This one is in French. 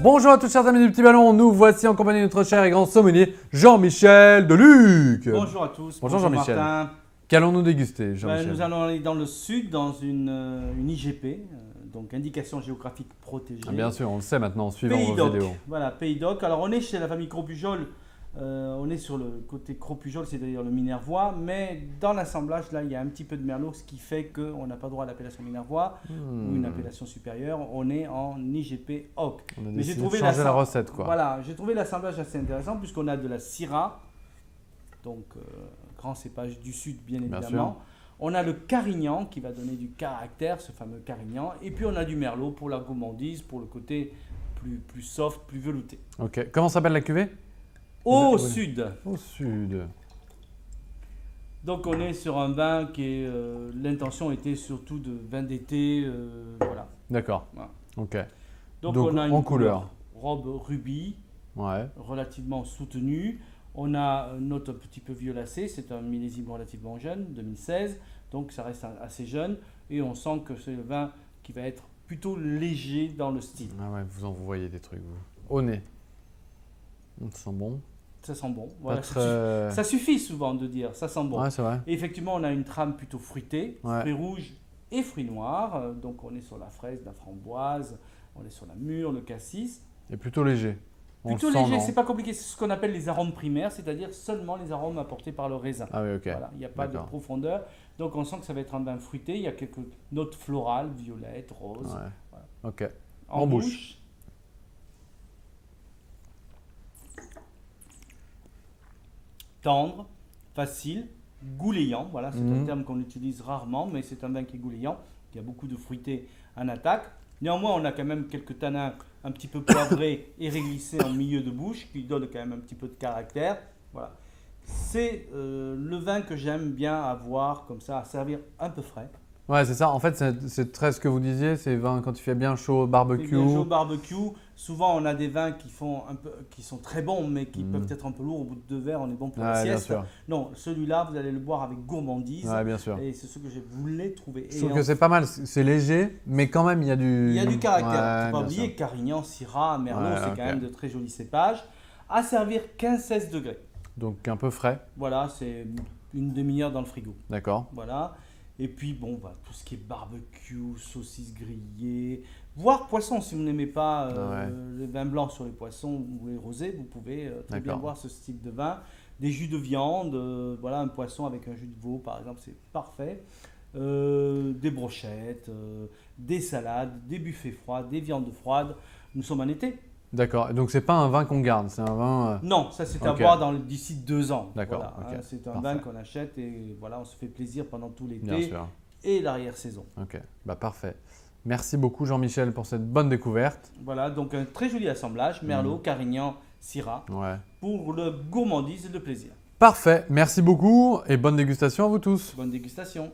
Bonjour à tous chers amis du Petit Ballon, nous voici en compagnie de notre cher et grand sommelier Jean-Michel Deluc. Bonjour à tous. Bonjour Jean-Michel. Martin. Qu'allons-nous déguster Jean-Michel? Nous allons aller dans le sud, dans une IGP, donc indication géographique protégée. Bien sûr, on le sait maintenant en suivant Pays vos d'Oc. vidéos. Voilà, Pays d'Oc. Alors on est chez la famille Cros-Pujol, on est sur le côté Cros-Pujol, c'est-à-dire le Minervois, mais dans l'assemblage, là, il y a un petit peu de Merlot, ce qui fait qu'on n'a pas droit à l'appellation Minervois ou une appellation supérieure. On est en IGP Oc. On a Mais décidé de changer la recette, quoi. Voilà, j'ai trouvé l'assemblage assez intéressant puisqu'on a de la Syrah, donc grand cépage du sud bien évidemment. On a le Carignan qui va donner du caractère, ce fameux Carignan, et puis on a du Merlot pour la gourmandise, pour le côté plus soft, plus velouté. Ok, comment s'appelle la cuvée? Au sud. Au sud. Donc on est sur un vin qui est, l'intention était surtout de vin d'été, voilà. D'accord. Voilà. Ok. Donc on a en une couleur. robe rubis, Ouais. relativement soutenue. On a une note un petit peu violacée, c'est un millésime relativement jeune, 2016, donc ça reste assez jeune. Et on sent que c'est le vin qui va être plutôt léger dans le style. Ah ouais, vous voyez des trucs, vous. Au nez. Ça sent bon. Ça sent bon. Voilà, Pas très... ça suffit souvent de dire, ça sent bon. Ouais, c'est vrai. Et effectivement, on a une trame plutôt fruitée, Ouais. fruits rouges et fruits noirs. Donc on est sur la fraise, la framboise, on est sur la mûre, le cassis. Et plutôt léger. On Plutôt le sent, léger, non? c'est pas compliqué, c'est ce qu'on appelle les arômes primaires, c'est-à-dire seulement les arômes apportés par le raisin. Ah oui, ok. Voilà, il n'y a pas de D'accord. profondeur. Donc on sent que ça va être un vin fruité. Il y a quelques notes florales, violettes, roses. Ouais. Voilà. Ok. En bouche. Tendre, facile, goulayant. Voilà, c'est un terme qu'on utilise rarement, mais c'est un vin qui est goulayant. Il y a beaucoup de fruité en attaque. Néanmoins, on a quand même quelques tanins un petit peu poivrés et réglissés en milieu de bouche qui donnent quand même un petit peu de caractère. Voilà. C'est le vin que j'aime bien avoir comme ça, à servir un peu frais. Ouais, c'est ça. En fait, c'est très ce que vous disiez. C'est vin quand il fait bien chaud au barbecue. Et bien chaud au barbecue. Souvent, on a des vins qui sont très bons, mais qui peuvent être un peu lourds. Au bout de 2 verres, on est bon pour la Ouais, bien sieste. sûr. Non, celui-là, vous allez le boire avec gourmandise. Ouais, bien sûr. Et c'est ce que je voulais trouver. Je trouve que c'est pas mal. C'est léger, mais quand même, il y a du... Il y a du caractère. Ouais, Il ne faut pas bien oublier, sûr. Carignan, Syrah, Merlot, Ouais, c'est ok. quand même de très jolis cépages. À servir 15-16 degrés. Donc un peu frais. Voilà, c'est une demi-heure dans le frigo. D'accord. Voilà. Et puis, bon, bah, tout ce qui est barbecue, saucisses grillées, voire poisson. Si vous n'aimez pas les vins blancs sur les poissons ou les rosés, vous pouvez très bien D'accord. boire ce style de vin. Des jus de viande, voilà, un poisson avec un jus de veau, par exemple, c'est parfait. Des brochettes, des salades, des buffets froids, des viandes froides. Nous sommes en été. D'accord. Donc c'est pas un vin qu'on garde, c'est un vin... Non, ça c'est à Ok. boire d'ici 2 ans. D'accord, Voilà, ok. c'est un Parfait. vin qu'on achète et voilà, on se fait plaisir pendant tout Bien l'été sûr. et l'arrière-saison. Ok. Bah parfait. Merci beaucoup Jean-Michel pour cette bonne découverte. Voilà, donc un très joli assemblage, Merlot, Carignan, Syrah, Ouais. pour le gourmandise et le plaisir. Parfait. Merci beaucoup et bonne dégustation à vous tous. Bonne dégustation.